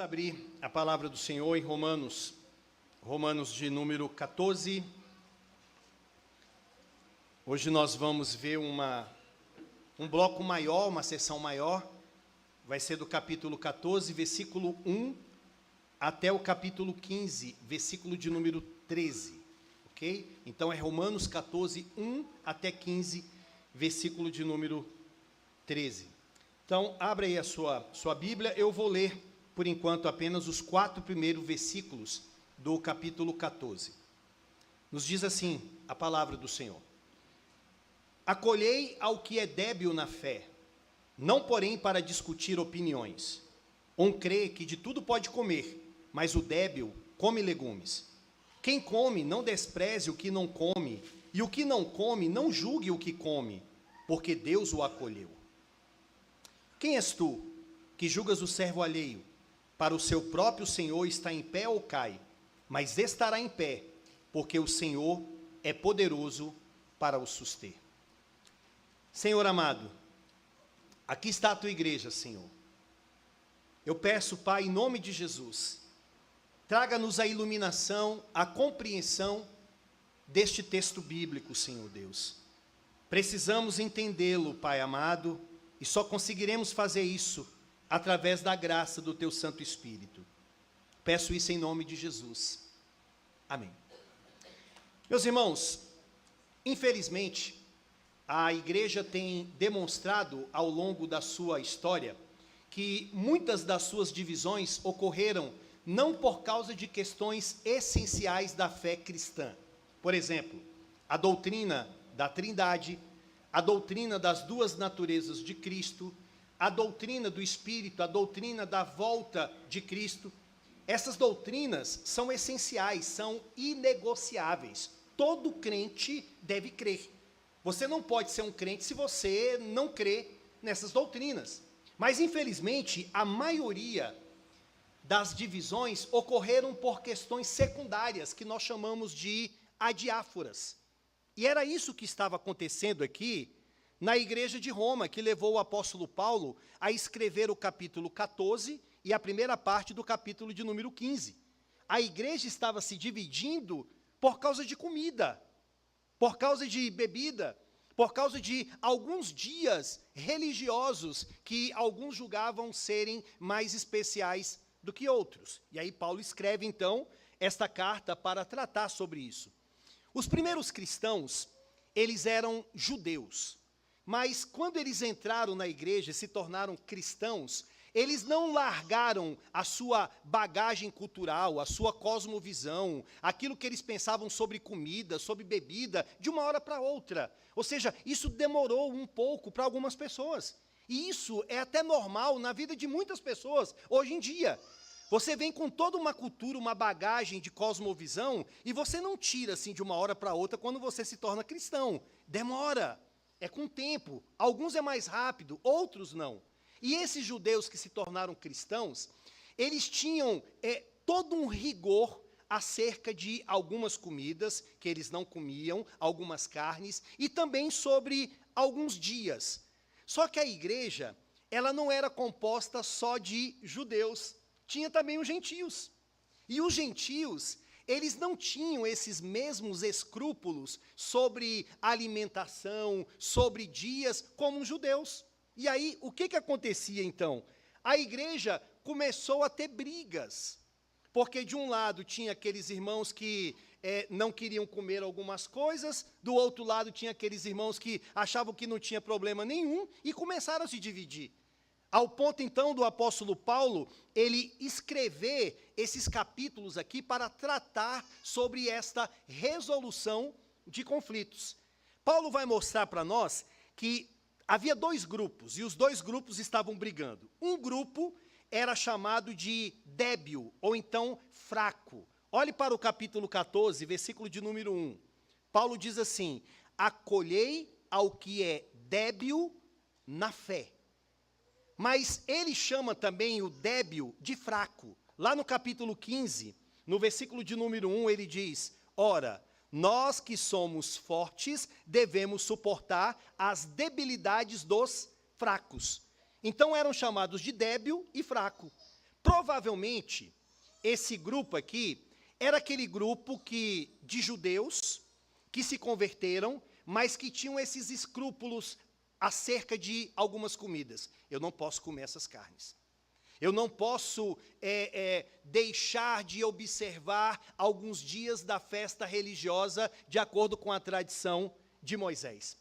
abrir a palavra do Senhor em Romanos de número 14. Hoje nós vamos ver um bloco maior, uma sessão maior. Vai ser do capítulo 14, versículo 1, até o capítulo 15, versículo de número 13. Ok? Então é Romanos 14, 1 até 15, versículo de número 13. Então, abra aí a sua Bíblia. Eu vou ler, por enquanto, apenas os 4 primeiros versículos do capítulo 14. Nos diz assim a palavra do Senhor: acolhei ao que é débil na fé, não porém para discutir opiniões. Um crê que de tudo pode comer, mas o débil come legumes. Quem come, não despreze o que não come, e o que não come, não julgue o que come, porque Deus o acolheu. Quem és tu, que julgas o servo alheio? Para o seu próprio Senhor está em pé ou cai, mas estará em pé, porque o Senhor é poderoso para o suster. Senhor amado, aqui está a tua igreja, Senhor. Eu peço, Pai, em nome de Jesus, traga-nos a iluminação, a compreensão deste texto bíblico, Senhor Deus. Precisamos entendê-lo, Pai amado, e só conseguiremos fazer isso através da graça do Teu Santo Espírito. Peço isso em nome de Jesus. Amém. Meus irmãos, infelizmente, a igreja tem demonstrado ao longo da sua história que muitas das suas divisões ocorreram não por causa de questões essenciais da fé cristã. Por exemplo, a doutrina da Trindade, a doutrina das duas naturezas de Cristo, a doutrina do Espírito, a doutrina da volta de Cristo. Essas doutrinas são essenciais, são inegociáveis. Todo crente deve crer. Você não pode ser um crente se você não crê nessas doutrinas. Mas, infelizmente, a maioria das divisões ocorreram por questões secundárias, que nós chamamos de adiáforas. E era isso que estava acontecendo aqui na igreja de Roma, que levou o apóstolo Paulo a escrever o capítulo 14 e a primeira parte do capítulo de número 15. A igreja estava se dividindo por causa de comida, por causa de bebida, por causa de alguns dias religiosos que alguns julgavam serem mais especiais do que outros. E aí Paulo escreve, então, esta carta para tratar sobre isso. Os primeiros cristãos, eles eram judeus, mas quando eles entraram na igreja e se tornaram cristãos, eles não largaram a sua bagagem cultural, a sua cosmovisão, aquilo que eles pensavam sobre comida, sobre bebida, de uma hora para outra. Ou seja, isso demorou um pouco para algumas pessoas. E isso é até normal na vida de muitas pessoas hoje em dia. Você vem com toda uma cultura, uma bagagem de cosmovisão, e você não tira assim de uma hora para outra quando você se torna cristão. Demora, é com tempo. Alguns é mais rápido, outros não. E esses judeus que se tornaram cristãos, eles tinham todo um rigor acerca de algumas comidas que eles não comiam, algumas carnes, e também sobre alguns dias. Só que a igreja, ela não era composta só de judeus, tinha também os gentios. E os gentios, eles não tinham esses mesmos escrúpulos sobre alimentação, sobre dias, como os judeus. E aí, o que acontecia então? A igreja começou a ter brigas, porque de um lado tinha aqueles irmãos que não queriam comer algumas coisas, do outro lado tinha aqueles irmãos que achavam que não tinha problema nenhum, e começaram a se dividir. Ao ponto, então, do apóstolo Paulo, ele escrever esses capítulos aqui para tratar sobre esta resolução de conflitos. Paulo vai mostrar para nós que havia 2 grupos, e os 2 grupos estavam brigando. Um grupo era chamado de débil, ou então fraco. Olhe para o capítulo 14, versículo de número 1. Paulo diz assim: acolhei ao que é débil na fé. Mas ele chama também o débil de fraco. Lá no capítulo 15, no versículo de número 1, ele diz: ora, nós que somos fortes devemos suportar as debilidades dos fracos. Então eram chamados de débil e fraco. Provavelmente, esse grupo aqui era aquele grupo de judeus que se converteram, mas que tinham esses escrúpulos acerca de algumas comidas. Eu não posso comer essas carnes. Eu não posso deixar de observar alguns dias da festa religiosa de acordo com a tradição de Moisés.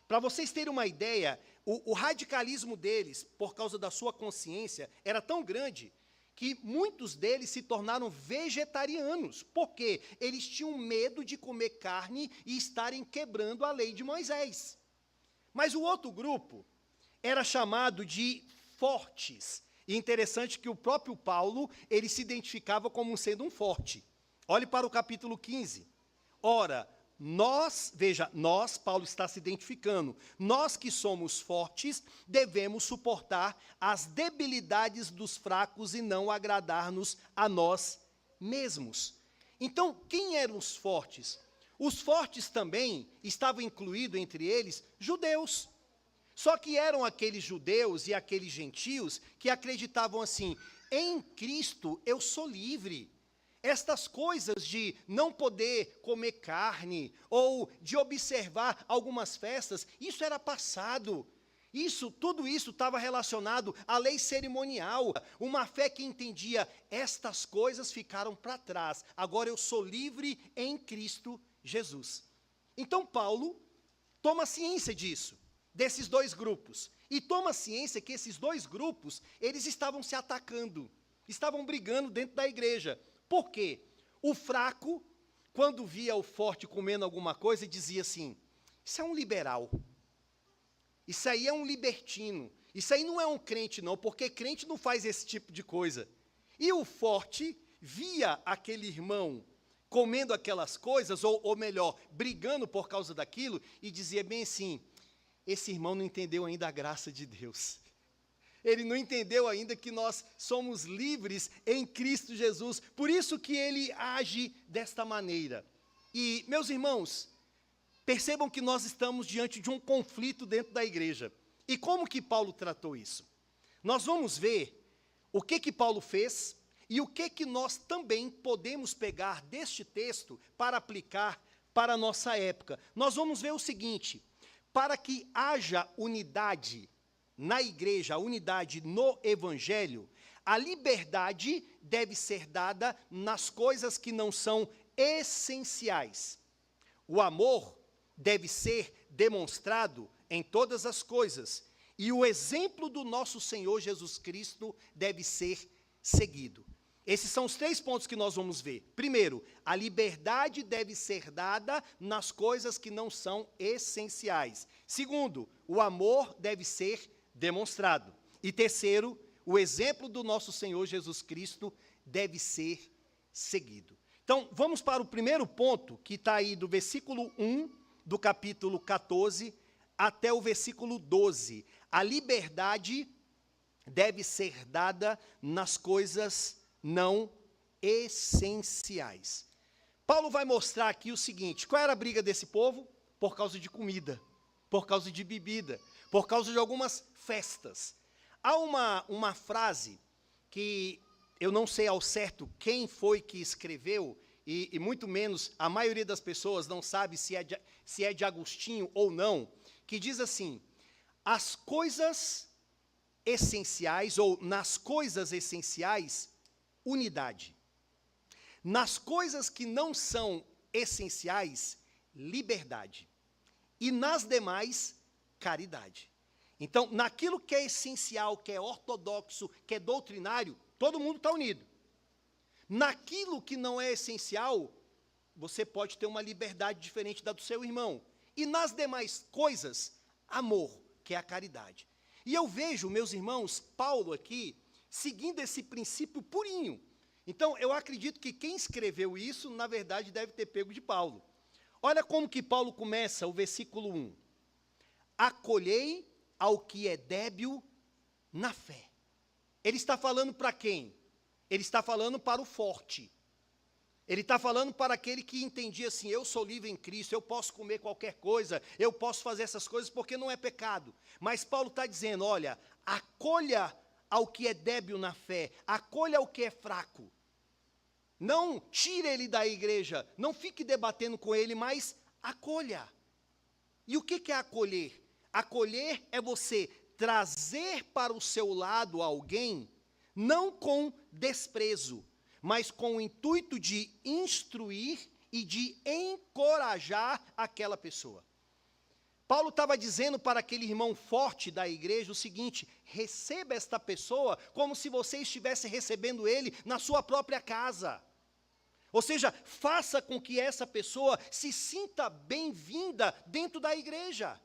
Para vocês terem uma ideia, o radicalismo deles, por causa da sua consciência, era tão grande que muitos deles se tornaram vegetarianos, porque eles tinham medo de comer carne e estarem quebrando a lei de Moisés. Mas o outro grupo era chamado de fortes. E interessante que o próprio Paulo, ele se identificava como sendo um forte. Olhe para o capítulo 15. Ora, nós, Paulo está se identificando, nós que somos fortes, devemos suportar as debilidades dos fracos e não agradar-nos a nós mesmos. Então, quem eram os fortes? Os fortes também estavam incluídos entre eles judeus. Só que eram aqueles judeus e aqueles gentios que acreditavam assim: em Cristo eu sou livre. Estas coisas de não poder comer carne ou de observar algumas festas, isso era passado. Tudo isso estava relacionado à lei cerimonial, uma fé que entendia: estas coisas ficaram para trás, agora eu sou livre em Cristo Jesus. Então Paulo toma ciência disso, desses dois grupos, e toma ciência que esses dois grupos, eles estavam se atacando, estavam brigando dentro da igreja. Por quê? O fraco, quando via o forte comendo alguma coisa, dizia assim: isso é um liberal, isso aí é um libertino, isso aí não é um crente não, porque crente não faz esse tipo de coisa. E o forte via aquele irmão comendo aquelas coisas, ou melhor, brigando por causa daquilo, e dizia bem assim: esse irmão não entendeu ainda a graça de Deus. Ele não entendeu ainda que nós somos livres em Cristo Jesus. Por isso que ele age desta maneira. E, meus irmãos, percebam que nós estamos diante de um conflito dentro da igreja. E como que Paulo tratou isso? Nós vamos ver o que Paulo fez e o que nós também podemos pegar deste texto para aplicar para a nossa época. Nós vamos ver o seguinte: para que haja unidade na igreja, a unidade no evangelho, a liberdade deve ser dada nas coisas que não são essenciais. O amor deve ser demonstrado em todas as coisas, e o exemplo do nosso Senhor Jesus Cristo deve ser seguido. Esses são os 3 pontos que nós vamos ver. Primeiro, a liberdade deve ser dada nas coisas que não são essenciais. Segundo, o amor deve ser demonstrado. E terceiro, o exemplo do nosso Senhor Jesus Cristo deve ser seguido. Então, vamos para o primeiro ponto, que está aí do versículo 1 do capítulo 14 até o versículo 12. A liberdade deve ser dada nas coisas não essenciais. Paulo vai mostrar aqui o seguinte: qual era a briga desse povo? Por causa de comida, por causa de bebida, por causa de algumas festas. Há uma frase que eu não sei ao certo quem foi que escreveu, e muito menos a maioria das pessoas não sabe se é de Agostinho ou não, que diz assim: as coisas essenciais, ou nas coisas essenciais, unidade. Nas coisas que não são essenciais, liberdade. E nas demais, caridade. Então, naquilo que é essencial, que é ortodoxo, que é doutrinário, todo mundo está unido. Naquilo que não é essencial, você pode ter uma liberdade diferente da do seu irmão. E nas demais coisas, amor, que é a caridade. E eu vejo, meus irmãos, Paulo aqui, seguindo esse princípio purinho. Então, eu acredito que quem escreveu isso, na verdade, deve ter pego de Paulo. Olha como que Paulo começa o versículo 1. Acolhei ao que é débil na fé. Ele está falando para quem? Ele está falando para o forte. Ele está falando para aquele que entendia assim: eu sou livre em Cristo, eu posso comer qualquer coisa, eu posso fazer essas coisas porque não é pecado. Mas Paulo está dizendo: olha, acolha ao que é débil na fé, acolha o que é fraco. Não tire ele da igreja, não fique debatendo com ele, mas acolha. E o que é acolher? Acolher é você trazer para o seu lado alguém, não com desprezo, mas com o intuito de instruir e de encorajar aquela pessoa. Paulo estava dizendo para aquele irmão forte da igreja o seguinte: receba esta pessoa como se você estivesse recebendo ele na sua própria casa. Ou seja, faça com que essa pessoa se sinta bem-vinda dentro da igreja.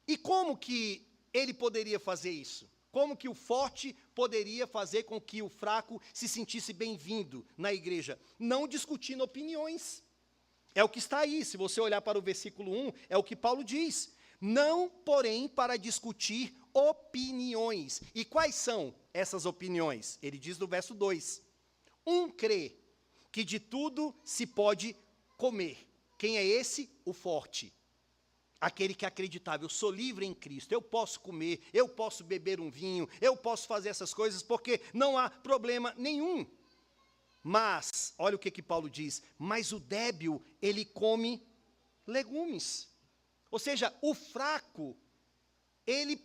E como que ele poderia fazer isso? Como que o forte poderia fazer com que o fraco se sentisse bem-vindo na igreja? Não discutindo opiniões. É o que está aí, se você olhar para o versículo 1, é o que Paulo diz. Não, porém, para discutir opiniões. E quais são essas opiniões? Ele diz no verso 2. Um crê que de tudo se pode comer. Quem é esse? O forte. Aquele que acreditava, eu sou livre em Cristo, eu posso comer, eu posso beber um vinho, eu posso fazer essas coisas porque não há problema nenhum. Mas, olha o que Paulo diz, mas o débil, ele come legumes. Ou seja, o fraco, ele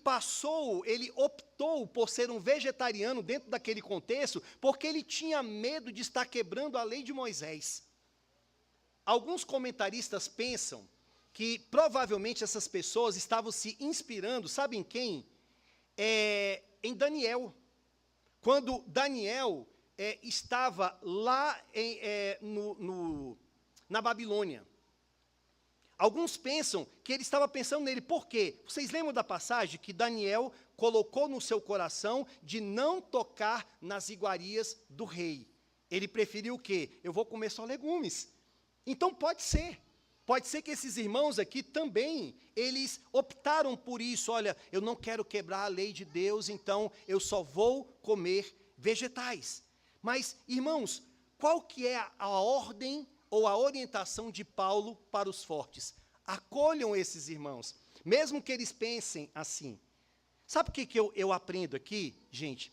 optou por ser um vegetariano dentro daquele contexto, porque ele tinha medo de estar quebrando a lei de Moisés. Alguns comentaristas pensam que provavelmente essas pessoas estavam se inspirando, sabe em quem? Em Daniel. Quando Daniel estava lá na Babilônia. Alguns pensam que ele estava pensando nele. Por quê? Vocês lembram da passagem que Daniel colocou no seu coração de não tocar nas iguarias do rei? Ele preferiu o quê? Eu vou comer só legumes. Então pode ser. Pode ser que esses irmãos aqui também, eles optaram por isso. Olha, eu não quero quebrar a lei de Deus, então eu só vou comer vegetais. Mas, irmãos, qual que é a ordem ou a orientação de Paulo para os fortes? Acolham esses irmãos, mesmo que eles pensem assim. Sabe o que eu aprendo aqui, gente?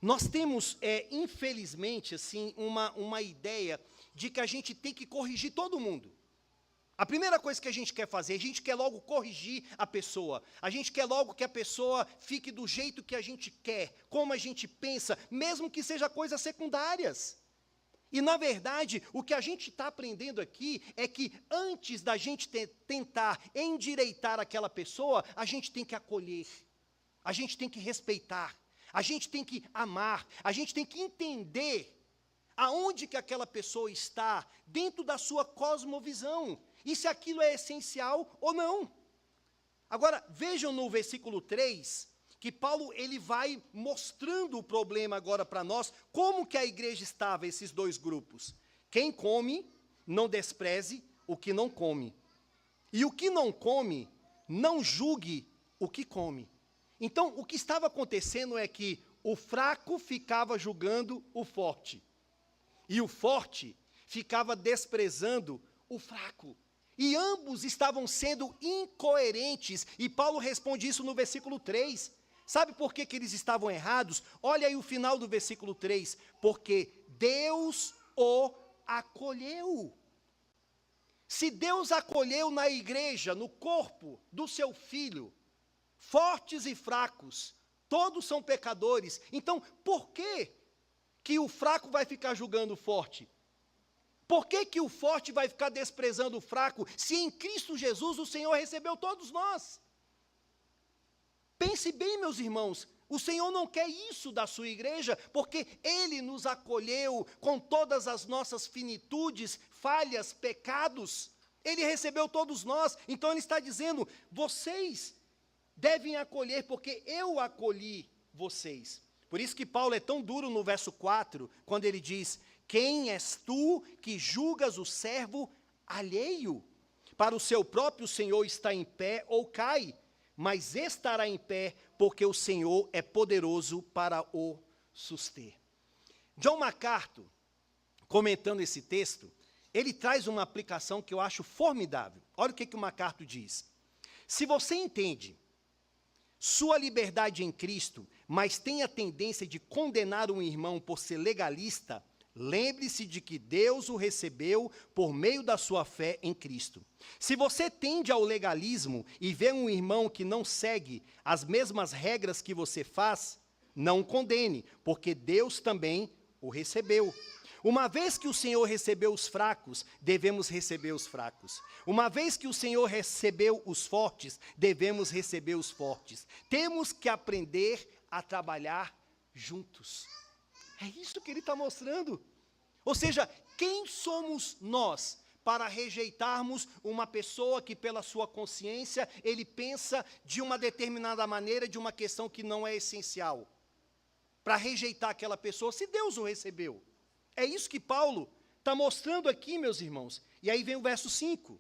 Nós temos, infelizmente, assim, uma ideia de que a gente tem que corrigir todo mundo. A primeira coisa que a gente quer fazer, a gente quer logo corrigir a pessoa. A gente quer logo que a pessoa fique do jeito que a gente quer, como a gente pensa, mesmo que seja coisas secundárias. E, na verdade, o que a gente está aprendendo aqui é que antes da gente tentar endireitar aquela pessoa, a gente tem que acolher, a gente tem que respeitar, a gente tem que amar, a gente tem que entender aonde que aquela pessoa está dentro da sua cosmovisão. E se aquilo é essencial ou não. Agora, vejam no versículo 3, que Paulo ele vai mostrando o problema agora para nós, como que a igreja estava, esses dois grupos. Quem come, não despreze o que não come. E o que não come, não julgue o que come. Então, o que estava acontecendo é que o fraco ficava julgando o forte. E o forte ficava desprezando o fraco. E ambos estavam sendo incoerentes. E Paulo responde isso no versículo 3. Sabe por que eles estavam errados? Olha aí o final do versículo 3. Porque Deus o acolheu. Se Deus acolheu na igreja, no corpo do seu filho, fortes e fracos, todos são pecadores. Então, por que o fraco vai ficar julgando o forte? Por que o forte vai ficar desprezando o fraco, se em Cristo Jesus o Senhor recebeu todos nós? Pense bem, meus irmãos, o Senhor não quer isso da sua igreja, porque Ele nos acolheu com todas as nossas finitudes, falhas, pecados. Ele recebeu todos nós, então Ele está dizendo, vocês devem acolher, porque eu acolhi vocês. Por isso que Paulo é tão duro no verso 4, quando ele diz, quem és tu que julgas o servo alheio? Para o seu próprio Senhor está em pé ou cai, mas estará em pé, porque o Senhor é poderoso para o suster. John MacArthur, comentando esse texto, ele traz uma aplicação que eu acho formidável. Olha o que o MacArthur diz. Se você entende sua liberdade em Cristo, mas tem a tendência de condenar um irmão por ser legalista, lembre-se de que Deus o recebeu por meio da sua fé em Cristo. Se você tende ao legalismo e vê um irmão que não segue as mesmas regras que você faz, não o condene, porque Deus também o recebeu. Uma vez que o Senhor recebeu os fracos, devemos receber os fracos. Uma vez que o Senhor recebeu os fortes, devemos receber os fortes. Temos que aprender a trabalhar juntos. É isso que ele está mostrando. Ou seja, quem somos nós para rejeitarmos uma pessoa que, pela sua consciência, ele pensa de uma determinada maneira, de uma questão que não é essencial? Para rejeitar aquela pessoa, se Deus o recebeu. É isso que Paulo está mostrando aqui, meus irmãos. E aí vem o verso 5.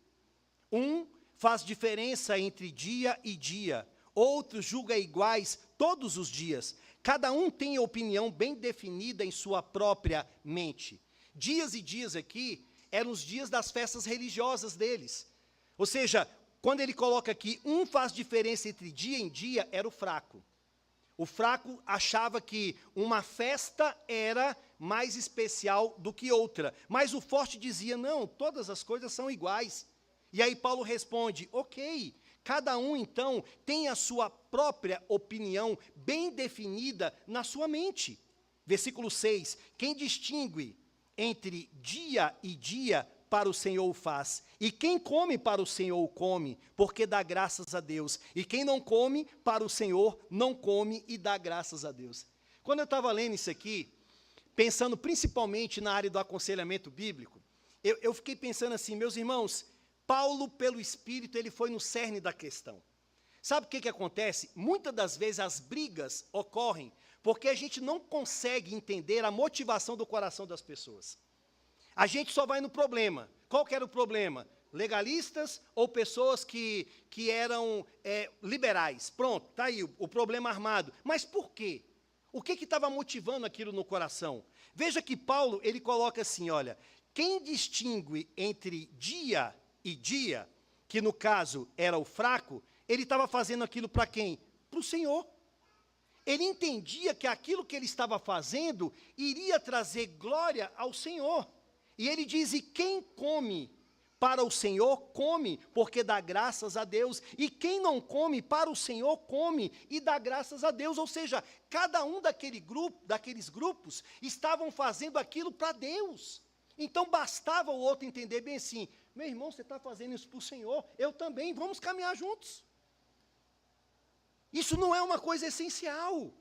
Um faz diferença entre dia e dia, outro julga iguais todos os dias. Cada um tem a opinião bem definida em sua própria mente. Dias e dias aqui eram os dias das festas religiosas deles. Ou seja, quando ele coloca aqui, um faz diferença entre dia e dia, era o fraco. O fraco achava que uma festa era mais especial do que outra. Mas o forte dizia, não, todas as coisas são iguais. E aí Paulo responde, ok, cada um então tem a sua própria opinião bem definida na sua mente. Versículo 6, quem distingue entre dia e dia para o Senhor o faz, e quem come para o Senhor o come, porque dá graças a Deus, e quem não come para o Senhor não come e dá graças a Deus. Quando eu estava lendo isso aqui, pensando principalmente na área do aconselhamento bíblico, eu fiquei pensando assim, meus irmãos, Paulo, pelo Espírito, ele foi no cerne da questão. Sabe o que acontece? Muitas das vezes as brigas ocorrem porque a gente não consegue entender a motivação do coração das pessoas. A gente só vai no problema. Qual que era o problema? Legalistas ou pessoas que eram liberais? Pronto, está aí o problema armado. Mas por quê? O que estava motivando aquilo no coração? Veja que Paulo, ele coloca assim, olha, quem distingue entre dia e dia, que no caso era o fraco, ele estava fazendo aquilo para quem? Para o Senhor. Ele entendia que aquilo que ele estava fazendo iria trazer glória ao Senhor. E ele diz, e quem come para o Senhor, come, porque dá graças a Deus. E quem não come para o Senhor, come e dá graças a Deus. Ou seja, cada um daqueles grupos estavam fazendo aquilo para Deus. Então bastava o outro entender bem assim, meu irmão, você está fazendo isso para o Senhor, eu também, vamos caminhar juntos. Isso não é uma coisa essencial.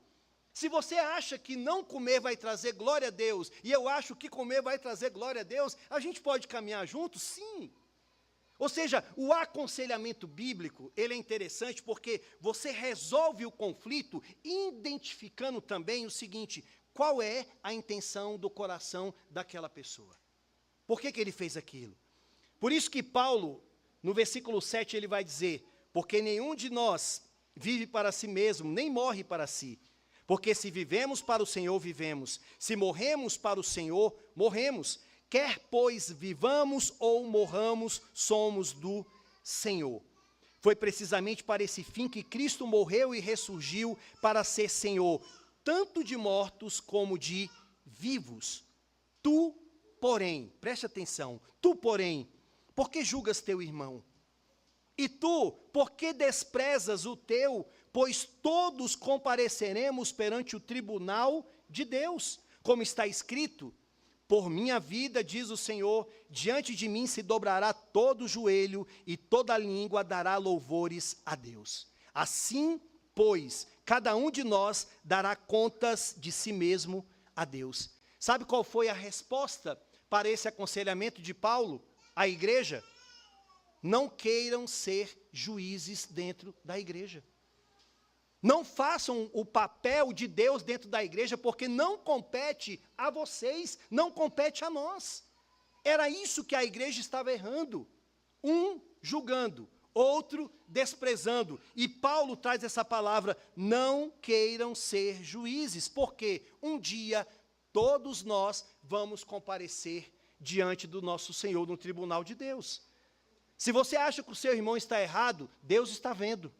Se você acha que não comer vai trazer glória a Deus, e eu acho que comer vai trazer glória a Deus, a gente pode caminhar juntos? Sim. Ou seja, o aconselhamento bíblico, ele é interessante porque você resolve o conflito identificando também o seguinte, qual é a intenção do coração daquela pessoa? Por que ele fez aquilo? Por isso que Paulo, no versículo 7, ele vai dizer, porque nenhum de nós vive para si mesmo, nem morre para si. Porque se vivemos para o Senhor, vivemos. Se morremos para o Senhor, morremos. Quer, pois, vivamos ou morramos, somos do Senhor. Foi precisamente para esse fim que Cristo morreu e ressurgiu para ser Senhor, tanto de mortos como de vivos. Tu, porém, preste atenção, tu, porém, por que julgas teu irmão? E tu, por que desprezas o teu? Pois todos compareceremos perante o tribunal de Deus, como está escrito, por minha vida, diz o Senhor, diante de mim se dobrará todo o joelho e toda língua dará louvores a Deus. Assim, pois, cada um de nós dará contas de si mesmo a Deus. Sabe qual foi a resposta para esse aconselhamento de Paulo à igreja? Não queiram ser juízes dentro da igreja. Não façam o papel de Deus dentro da igreja, porque não compete a vocês, não compete a nós. Era isso que a igreja estava errando. Um julgando, outro desprezando. E Paulo traz essa palavra, não queiram ser juízes, porque um dia todos nós vamos comparecer diante do nosso Senhor no tribunal de Deus. Se você acha que o seu irmão está errado, Deus está vendo.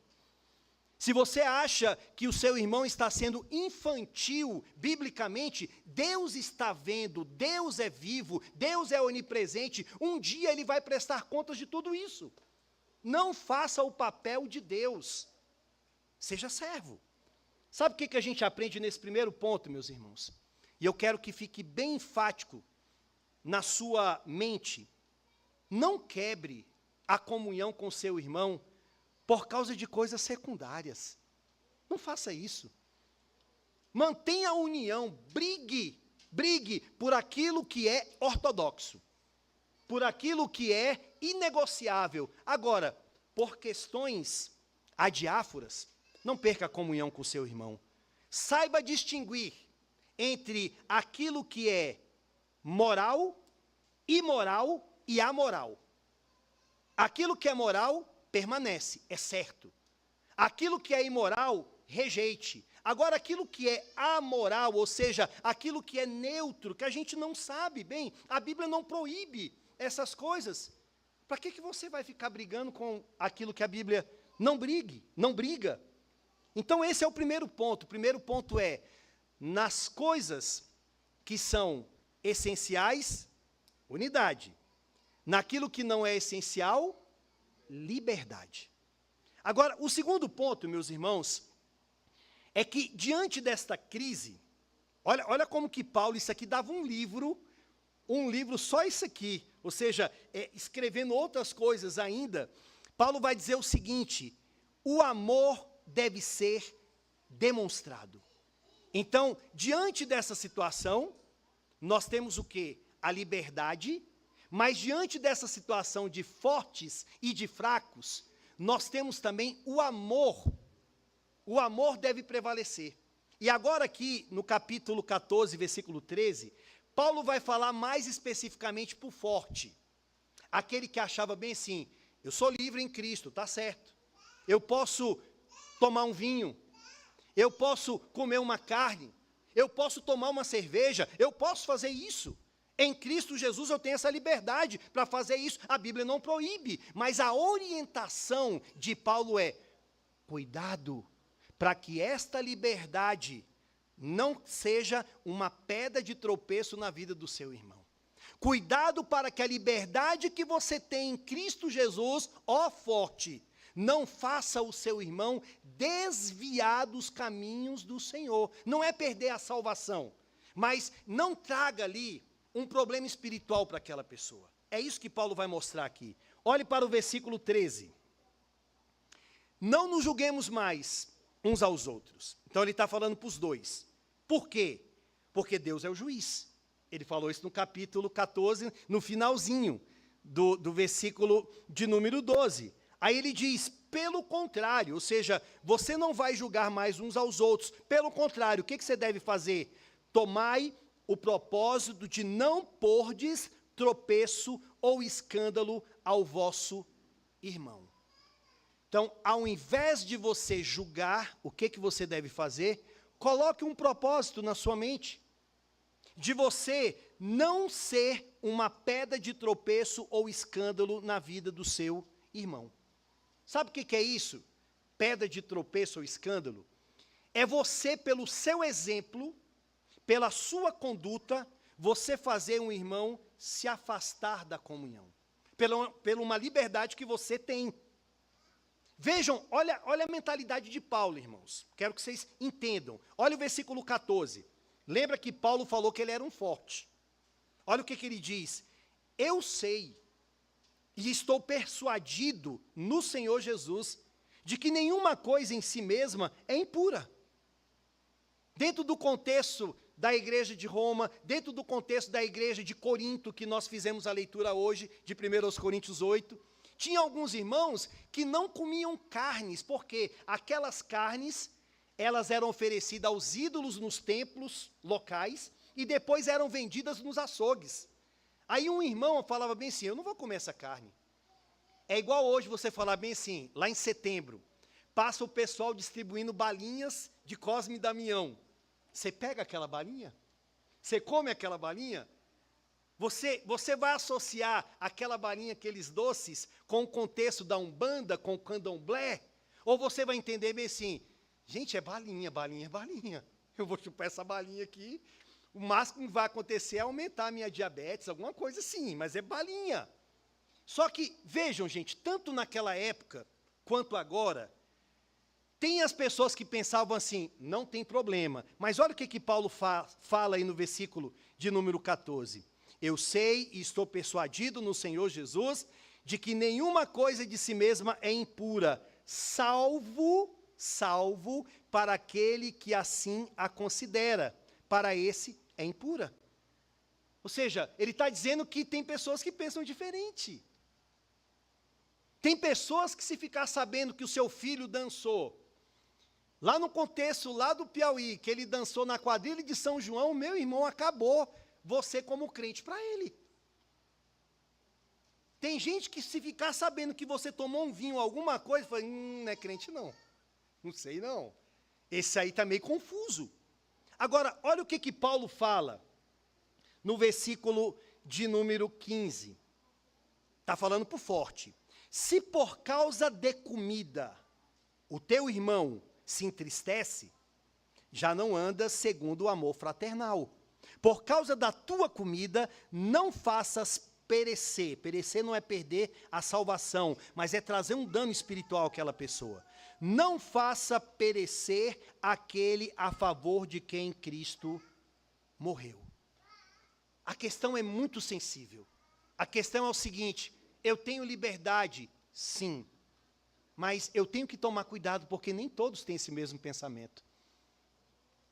Se você acha que o seu irmão está sendo infantil, biblicamente, Deus está vendo, Deus é vivo, Deus é onipresente, um dia Ele vai prestar contas de tudo isso. Não faça o papel de Deus, seja servo. Sabe o que a gente aprende nesse primeiro ponto, meus irmãos? E eu quero que fique bem enfático na sua mente. Não quebre a comunhão com seu irmão por causa de coisas secundárias. Não faça isso. Mantenha a união, brigue por aquilo que é ortodoxo, por aquilo que é inegociável. Agora, por questões adiáforas, não perca a comunhão com seu irmão. Saiba distinguir entre aquilo que é moral, imoral e amoral. Aquilo que é moral, permanece, é certo. Aquilo que é imoral, rejeite. Agora, aquilo que é amoral, ou seja, aquilo que é neutro, que a gente não sabe bem, a Bíblia não proíbe essas coisas. Para que você vai ficar brigando com aquilo que a Bíblia não briga? Então, esse é o primeiro ponto. O primeiro ponto é, nas coisas que são essenciais, unidade. Naquilo que não é essencial, liberdade. Agora, o segundo ponto, meus irmãos, é que diante desta crise, olha como que Paulo, isso aqui dava um livro só isso aqui, ou seja, escrevendo outras coisas ainda, Paulo vai dizer o seguinte: o amor deve ser demonstrado. Então, diante dessa situação, nós temos o quê? A liberdade. Mas diante dessa situação de fortes e de fracos, nós temos também o amor. O amor deve prevalecer. E agora aqui, no capítulo 14, versículo 13, Paulo vai falar mais especificamente para o forte. Aquele que achava bem assim, eu sou livre em Cristo, está certo. Eu posso tomar um vinho, eu posso comer uma carne, eu posso tomar uma cerveja, eu posso fazer isso. Em Cristo Jesus eu tenho essa liberdade para fazer isso. A Bíblia não proíbe, mas a orientação de Paulo é: cuidado, para que esta liberdade não seja uma pedra de tropeço na vida do seu irmão. Cuidado para que a liberdade que você tem em Cristo Jesus, ó forte, não faça o seu irmão desviar dos caminhos do Senhor. Não é perder a salvação, mas não traga ali um problema espiritual para aquela pessoa. É isso que Paulo vai mostrar aqui. Olhe para o versículo 13. Não nos julguemos mais uns aos outros. Então ele está falando para os dois. Por quê? Porque Deus é o juiz. Ele falou isso no capítulo 14, no finalzinho do versículo de número 12. Aí ele diz, pelo contrário, ou seja, você não vai julgar mais uns aos outros. Pelo contrário, o que você deve fazer? Tomai o propósito de não pordes tropeço ou escândalo ao vosso irmão. Então, ao invés de você julgar, o que você deve fazer? Coloque um propósito na sua mente, de você não ser uma pedra de tropeço ou escândalo na vida do seu irmão. Sabe o que é isso? Pedra de tropeço ou escândalo? É você, pelo seu exemplo, pela sua conduta, você fazer um irmão se afastar da comunhão. Pela uma liberdade que você tem. Vejam, olha a mentalidade de Paulo, irmãos. Quero que vocês entendam. Olha o versículo 14. Lembra que Paulo falou que ele era um forte. Olha o que ele diz. Eu sei e estou persuadido no Senhor Jesus de que nenhuma coisa em si mesma é impura. Dentro do contexto da igreja de Roma, dentro do contexto da igreja de Corinto, que nós fizemos a leitura hoje, de 1 Coríntios 8, tinha alguns irmãos que não comiam carnes, porque aquelas carnes, elas eram oferecidas aos ídolos nos templos locais, e depois eram vendidas nos açougues. Aí um irmão falava bem assim, eu não vou comer essa carne. É igual hoje você falar bem assim, lá em setembro, passa o pessoal distribuindo balinhas de Cosme e Damião. Você pega aquela balinha? Você come aquela balinha? Você vai associar aquela balinha, aqueles doces, com o contexto da Umbanda, com o candomblé? Ou você vai entender bem assim, gente, é balinha, balinha é balinha. Eu vou chupar essa balinha aqui, o máximo que vai acontecer é aumentar a minha diabetes, alguma coisa assim, mas é balinha. Só que, vejam, gente, tanto naquela época quanto agora, tem as pessoas que pensavam assim, não tem problema. Mas olha o que Paulo fala aí no versículo de número 14. Eu sei e estou persuadido no Senhor Jesus de que nenhuma coisa de si mesma é impura, salvo para aquele que assim a considera. Para esse é impura. Ou seja, ele está dizendo que tem pessoas que pensam diferente. Tem pessoas que, se ficar sabendo que o seu filho dançou, lá no contexto, lá do Piauí, que ele dançou na quadrilha de São João, meu irmão, acabou você como crente para ele. Tem gente que, se ficar sabendo que você tomou um vinho, alguma coisa, fala, não é crente não. Não sei não. Esse aí está meio confuso. Agora, olha o que Paulo fala no versículo de número 15. Está falando por forte. Se por causa de comida o teu irmão se entristece, já não andas segundo o amor fraternal. Por causa da tua comida, não faças perecer. Perecer não é perder a salvação, mas é trazer um dano espiritual àquela pessoa. Não faça perecer aquele a favor de quem Cristo morreu. A questão é muito sensível. A questão é o seguinte, eu tenho liberdade, sim, mas eu tenho que tomar cuidado, porque nem todos têm esse mesmo pensamento.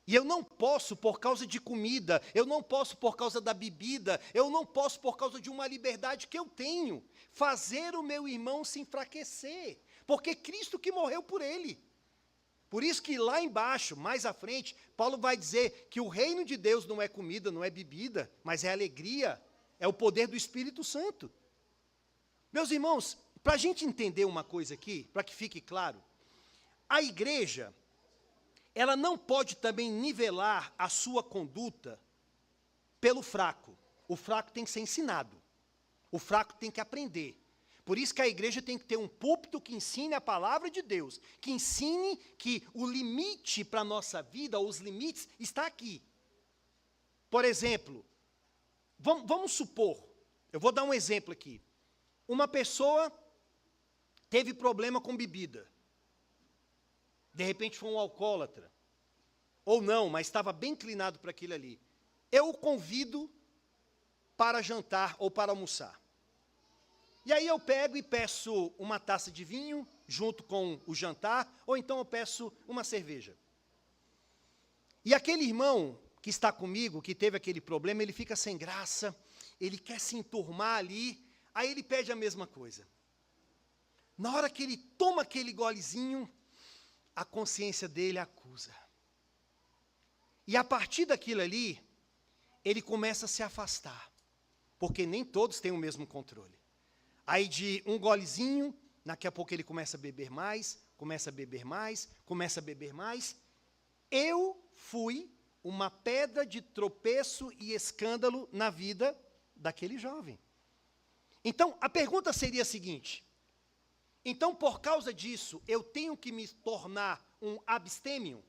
E eu não posso, por causa de comida, eu não posso, por causa da bebida, eu não posso, por causa de uma liberdade que eu tenho, fazer o meu irmão se enfraquecer, porque Cristo que morreu por ele. Por isso que lá embaixo, mais à frente, Paulo vai dizer que o reino de Deus não é comida, não é bebida, mas é alegria, é o poder do Espírito Santo. Meus irmãos, para a gente entender uma coisa aqui, para que fique claro, a igreja, ela não pode também nivelar a sua conduta pelo fraco. O fraco tem que ser ensinado. O fraco tem que aprender. Por isso que a igreja tem que ter um púlpito que ensine a palavra de Deus, que ensine que o limite para a nossa vida, os limites, está aqui. Por exemplo, vamos supor, eu vou dar um exemplo aqui. Uma pessoa teve problema com bebida. De repente foi um alcoólatra. Ou não, mas estava bem inclinado para aquilo ali. Eu o convido para jantar ou para almoçar. E aí eu pego e peço uma taça de vinho, junto com o jantar, ou então eu peço uma cerveja. E aquele irmão que está comigo, que teve aquele problema, ele fica sem graça, ele quer se enturmar ali, aí ele pede a mesma coisa. Na hora que ele toma aquele golezinho, a consciência dele acusa. E a partir daquilo ali, ele começa a se afastar, porque nem todos têm o mesmo controle. Aí de um golezinho, daqui a pouco ele começa a beber mais, começa a beber mais, começa a beber mais. Eu fui uma pedra de tropeço e escândalo na vida daquele jovem. Então, a pergunta seria a seguinte, então, por causa disso, eu tenho que me tornar um abstêmio?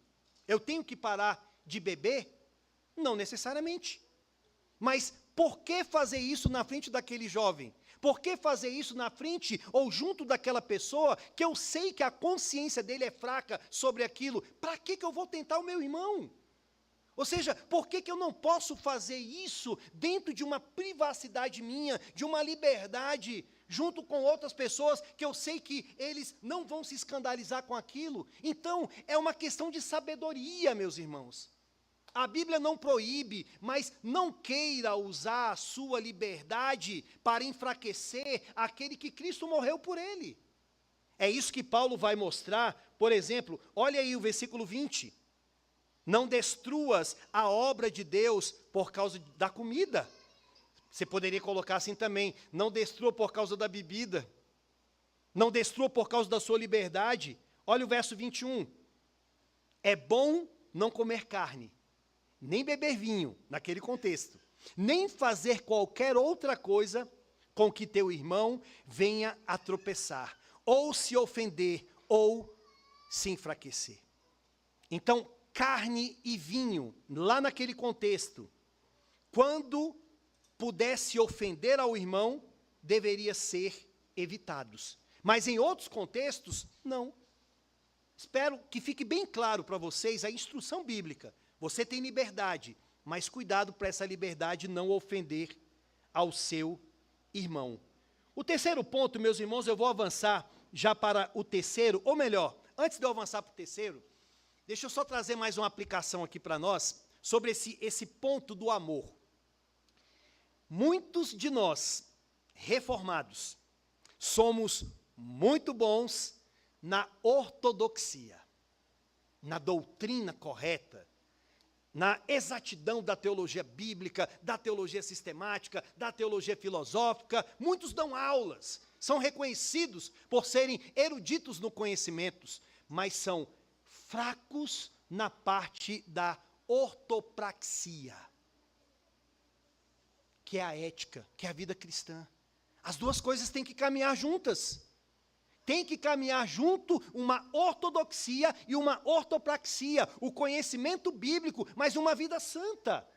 Eu tenho que parar de beber? Não necessariamente. Mas por que fazer isso na frente daquele jovem? Por que fazer isso na frente ou junto daquela pessoa que eu sei que a consciência dele é fraca sobre aquilo? Para que eu vou tentar o meu irmão? Ou seja, por que eu não posso fazer isso dentro de uma privacidade minha, de uma liberdade, junto com outras pessoas que eu sei que eles não vão se escandalizar com aquilo? Então, é uma questão de sabedoria, meus irmãos. A Bíblia não proíbe, mas não queira usar a sua liberdade para enfraquecer aquele que Cristo morreu por ele. É isso que Paulo vai mostrar, por exemplo, olha aí o versículo 20. Não destruas a obra de Deus por causa da comida. Você poderia colocar assim também, não destrua por causa da bebida. Não destrua por causa da sua liberdade. Olha o verso 21. É bom não comer carne, nem beber vinho, naquele contexto, nem fazer qualquer outra coisa com que teu irmão venha a tropeçar, ou se ofender, ou se enfraquecer. Então, carne e vinho, lá naquele contexto, quando pudesse ofender ao irmão, deveria ser evitados. Mas em outros contextos, não. Espero que fique bem claro para vocês a instrução bíblica. Você tem liberdade, mas cuidado para essa liberdade não ofender ao seu irmão. O terceiro ponto, meus irmãos, eu vou avançar já para o terceiro, ou melhor, antes de eu avançar para o terceiro, deixa eu só trazer mais uma aplicação aqui para nós, sobre esse ponto do amor. Muitos de nós, reformados, somos muito bons na ortodoxia, na doutrina correta, na exatidão da teologia bíblica, da teologia sistemática, da teologia filosófica. Muitos dão aulas, são reconhecidos por serem eruditos no conhecimento, mas são fracos na parte da ortopraxia, que é a ética, que é a vida cristã. As duas coisas têm que caminhar juntas. Tem que caminhar junto uma ortodoxia e uma ortopraxia, o conhecimento bíblico, mas uma vida santa.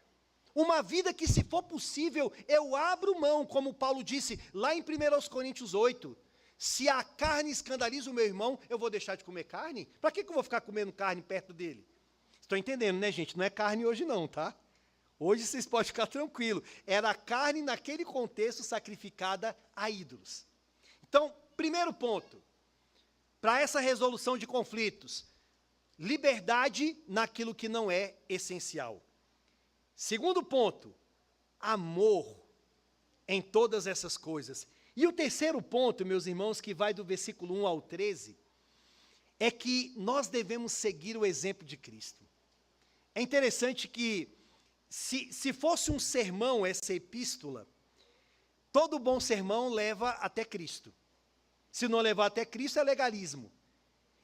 Uma vida que, se for possível, eu abro mão, como Paulo disse lá em 1 Coríntios 8. Se a carne escandaliza o meu irmão, eu vou deixar de comer carne? Para que eu vou ficar comendo carne perto dele? Estão entendendo, né, gente? Não é carne hoje não, tá? Hoje vocês podem ficar tranquilos. Era a carne naquele contexto sacrificada a ídolos. Então, primeiro ponto, para essa resolução de conflitos, liberdade naquilo que não é essencial. Segundo ponto, amor em todas essas coisas. E o terceiro ponto, meus irmãos, que vai do versículo 1 ao 13, é que nós devemos seguir o exemplo de Cristo. É interessante que, se fosse um sermão essa epístola, todo bom sermão leva até Cristo. Se não levar até Cristo, é legalismo.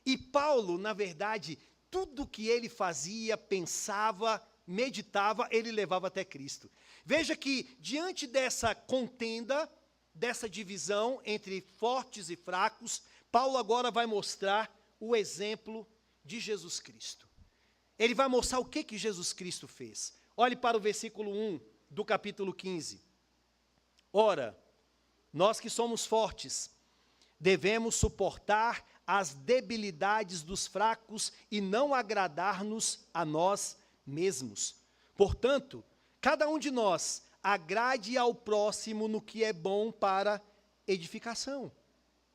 E Paulo, na verdade, tudo que ele fazia, pensava, meditava, ele levava até Cristo. Veja que, diante dessa contenda, dessa divisão entre fortes e fracos, Paulo agora vai mostrar o exemplo de Jesus Cristo. Ele vai mostrar o que Jesus Cristo fez. Olhe para o versículo 1 do capítulo 15. Ora, nós que somos fortes, devemos suportar as debilidades dos fracos e não agradar-nos a nós mesmos. Portanto, cada um de nós agrade ao próximo no que é bom para edificação.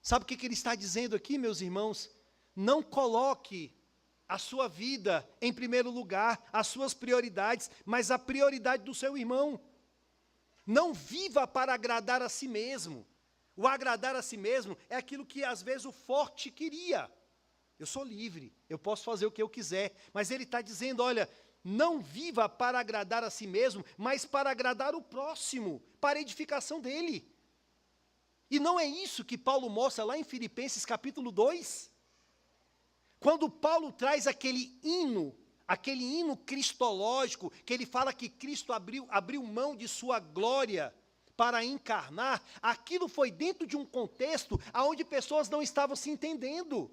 Sabe o que ele está dizendo aqui, meus irmãos? Não coloque a sua vida em primeiro lugar, as suas prioridades, mas a prioridade do seu irmão. Não viva para agradar a si mesmo. O agradar a si mesmo é aquilo que às vezes o forte queria. Eu sou livre, eu posso fazer o que eu quiser, mas ele está dizendo, olha, não viva para agradar a si mesmo, mas para agradar o próximo, para a edificação dele. E não é isso que Paulo mostra lá em Filipenses capítulo 2? Quando Paulo traz aquele hino cristológico, que ele fala que Cristo abriu mão de sua glória para encarnar, aquilo foi dentro de um contexto onde pessoas não estavam se entendendo.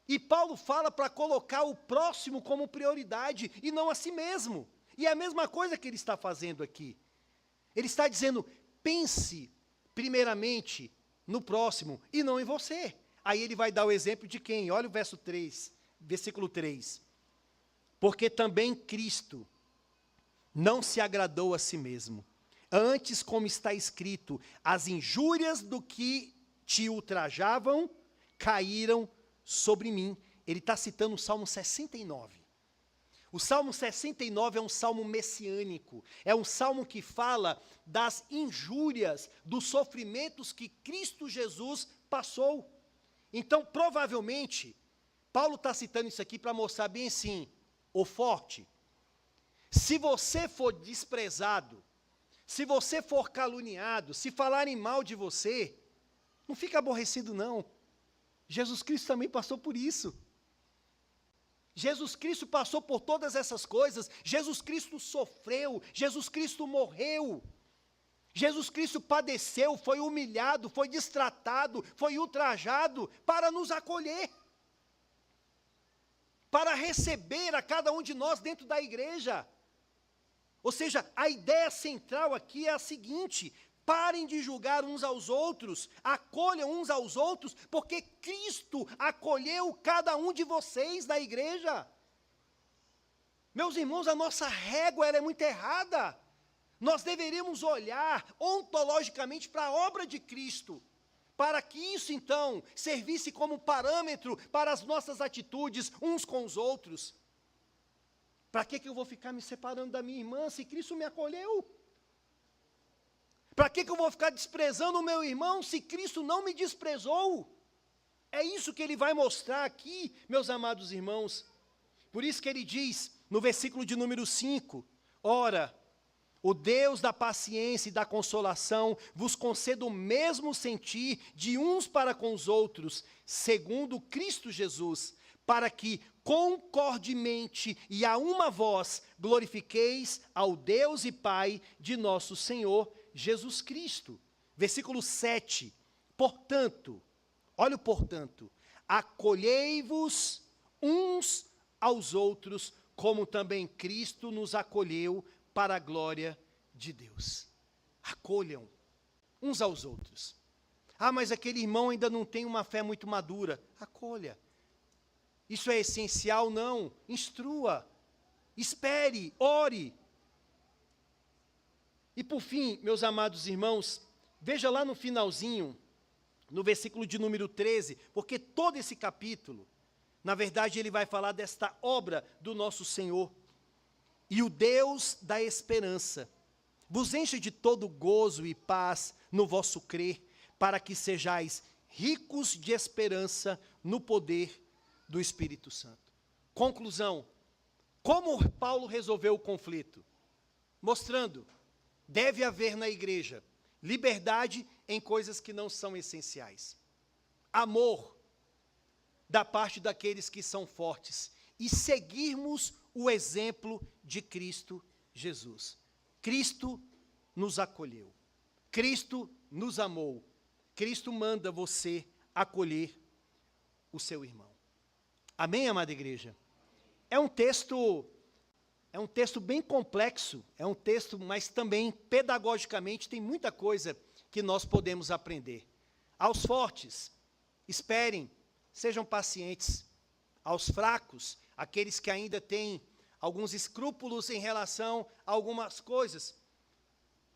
E Paulo fala para colocar o próximo como prioridade e não a si mesmo. E é a mesma coisa que ele está fazendo aqui. Ele está dizendo, pense primeiramente no próximo e não em você. Aí ele vai dar o exemplo de quem? Olha o versículo 3. Porque também Cristo não se agradou a si mesmo. Antes, como está escrito, as injúrias do que te ultrajavam caíram sobre mim. Ele está citando o Salmo 69. O Salmo 69 é um salmo messiânico, é um salmo que fala das injúrias, dos sofrimentos que Cristo Jesus passou. Então, provavelmente, Paulo está citando isso aqui para mostrar bem assim, o forte, se você for desprezado, se você for caluniado, se falarem mal de você, não fica aborrecido não. Jesus Cristo também passou por isso. Jesus Cristo passou por todas essas coisas, Jesus Cristo sofreu, Jesus Cristo morreu, Jesus Cristo padeceu, foi humilhado, foi destratado, foi ultrajado para nos acolher. para receber a cada um de nós dentro da igreja. Ou seja, a ideia central aqui é a seguinte: parem de julgar uns aos outros, acolham uns aos outros, porque Cristo acolheu cada um de vocês na igreja. Meus irmãos, a nossa régua ela é muito errada. Nós deveríamos olhar ontologicamente para a obra de Cristo, para que isso então servisse como parâmetro para as nossas atitudes uns com os outros. Para que eu vou ficar me separando da minha irmã se Cristo me acolheu? Para que eu vou ficar desprezando o meu irmão se Cristo não me desprezou? É isso que ele vai mostrar aqui, meus amados irmãos. Por isso que ele diz, no versículo de número 5, ora, o Deus da paciência e da consolação vos conceda o mesmo sentir de uns para com os outros, segundo Cristo Jesus, para que concordemente e a uma voz glorifiqueis ao Deus e Pai de nosso Senhor Jesus Cristo. Versículo 7, portanto, olha o portanto, acolhei-vos uns aos outros, como também Cristo nos acolheu para a glória de Deus. Acolham uns aos outros. Ah, mas aquele irmão ainda não tem uma fé muito madura. Acolha. Isso é essencial? Não. Instrua. Espere. Ore. E por fim, meus amados irmãos, veja lá no finalzinho, no versículo de número 13, porque todo esse capítulo, na verdade, ele vai falar desta obra do nosso Senhor. E o Deus da esperança vos enche de todo gozo e paz no vosso crer, para que sejais ricos de esperança no poder do Espírito Santo. Conclusão: como Paulo resolveu o conflito? Mostrando, deve haver na igreja liberdade em coisas que não são essenciais. Amor da parte daqueles que são fortes. E seguirmos o exemplo de Cristo Jesus. Cristo nos acolheu. Cristo nos amou. Cristo manda você acolher o seu irmão. Amém, amada igreja? É um texto bem complexo, é um texto, mas também pedagogicamente tem muita coisa que nós podemos aprender. Aos fortes, esperem, sejam pacientes. Aos fracos, aqueles que ainda têm alguns escrúpulos em relação a algumas coisas,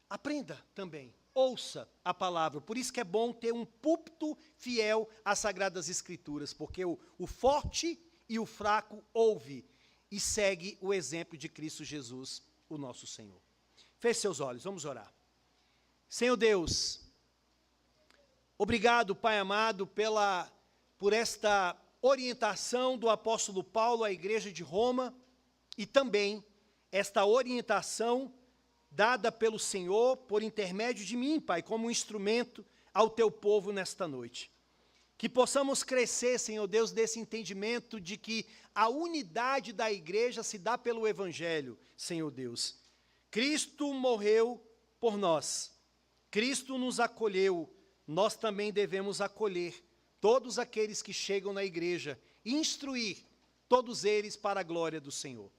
aprenda também, ouça a palavra. Por isso que é bom ter um púlpito fiel às Sagradas Escrituras, porque o forte e o fraco ouve e segue o exemplo de Cristo Jesus, o nosso Senhor. Feche seus olhos, vamos orar. Senhor Deus, obrigado, Pai amado, por esta orientação do apóstolo Paulo à igreja de Roma e também esta orientação dada pelo Senhor por intermédio de mim, Pai, como um instrumento ao teu povo nesta noite. Que possamos crescer, Senhor Deus, desse entendimento de que a unidade da igreja se dá pelo Evangelho, Senhor Deus. Cristo morreu por nós, Cristo nos acolheu, nós também devemos acolher todos aqueles que chegam na igreja e instruir todos eles para a glória do Senhor.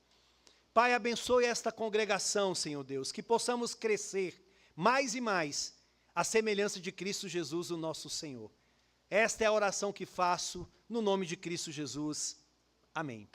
Pai, abençoe esta congregação, Senhor Deus, que possamos crescer mais e mais à semelhança de Cristo Jesus, o nosso Senhor. Esta é a oração que faço no nome de Cristo Jesus. Amém.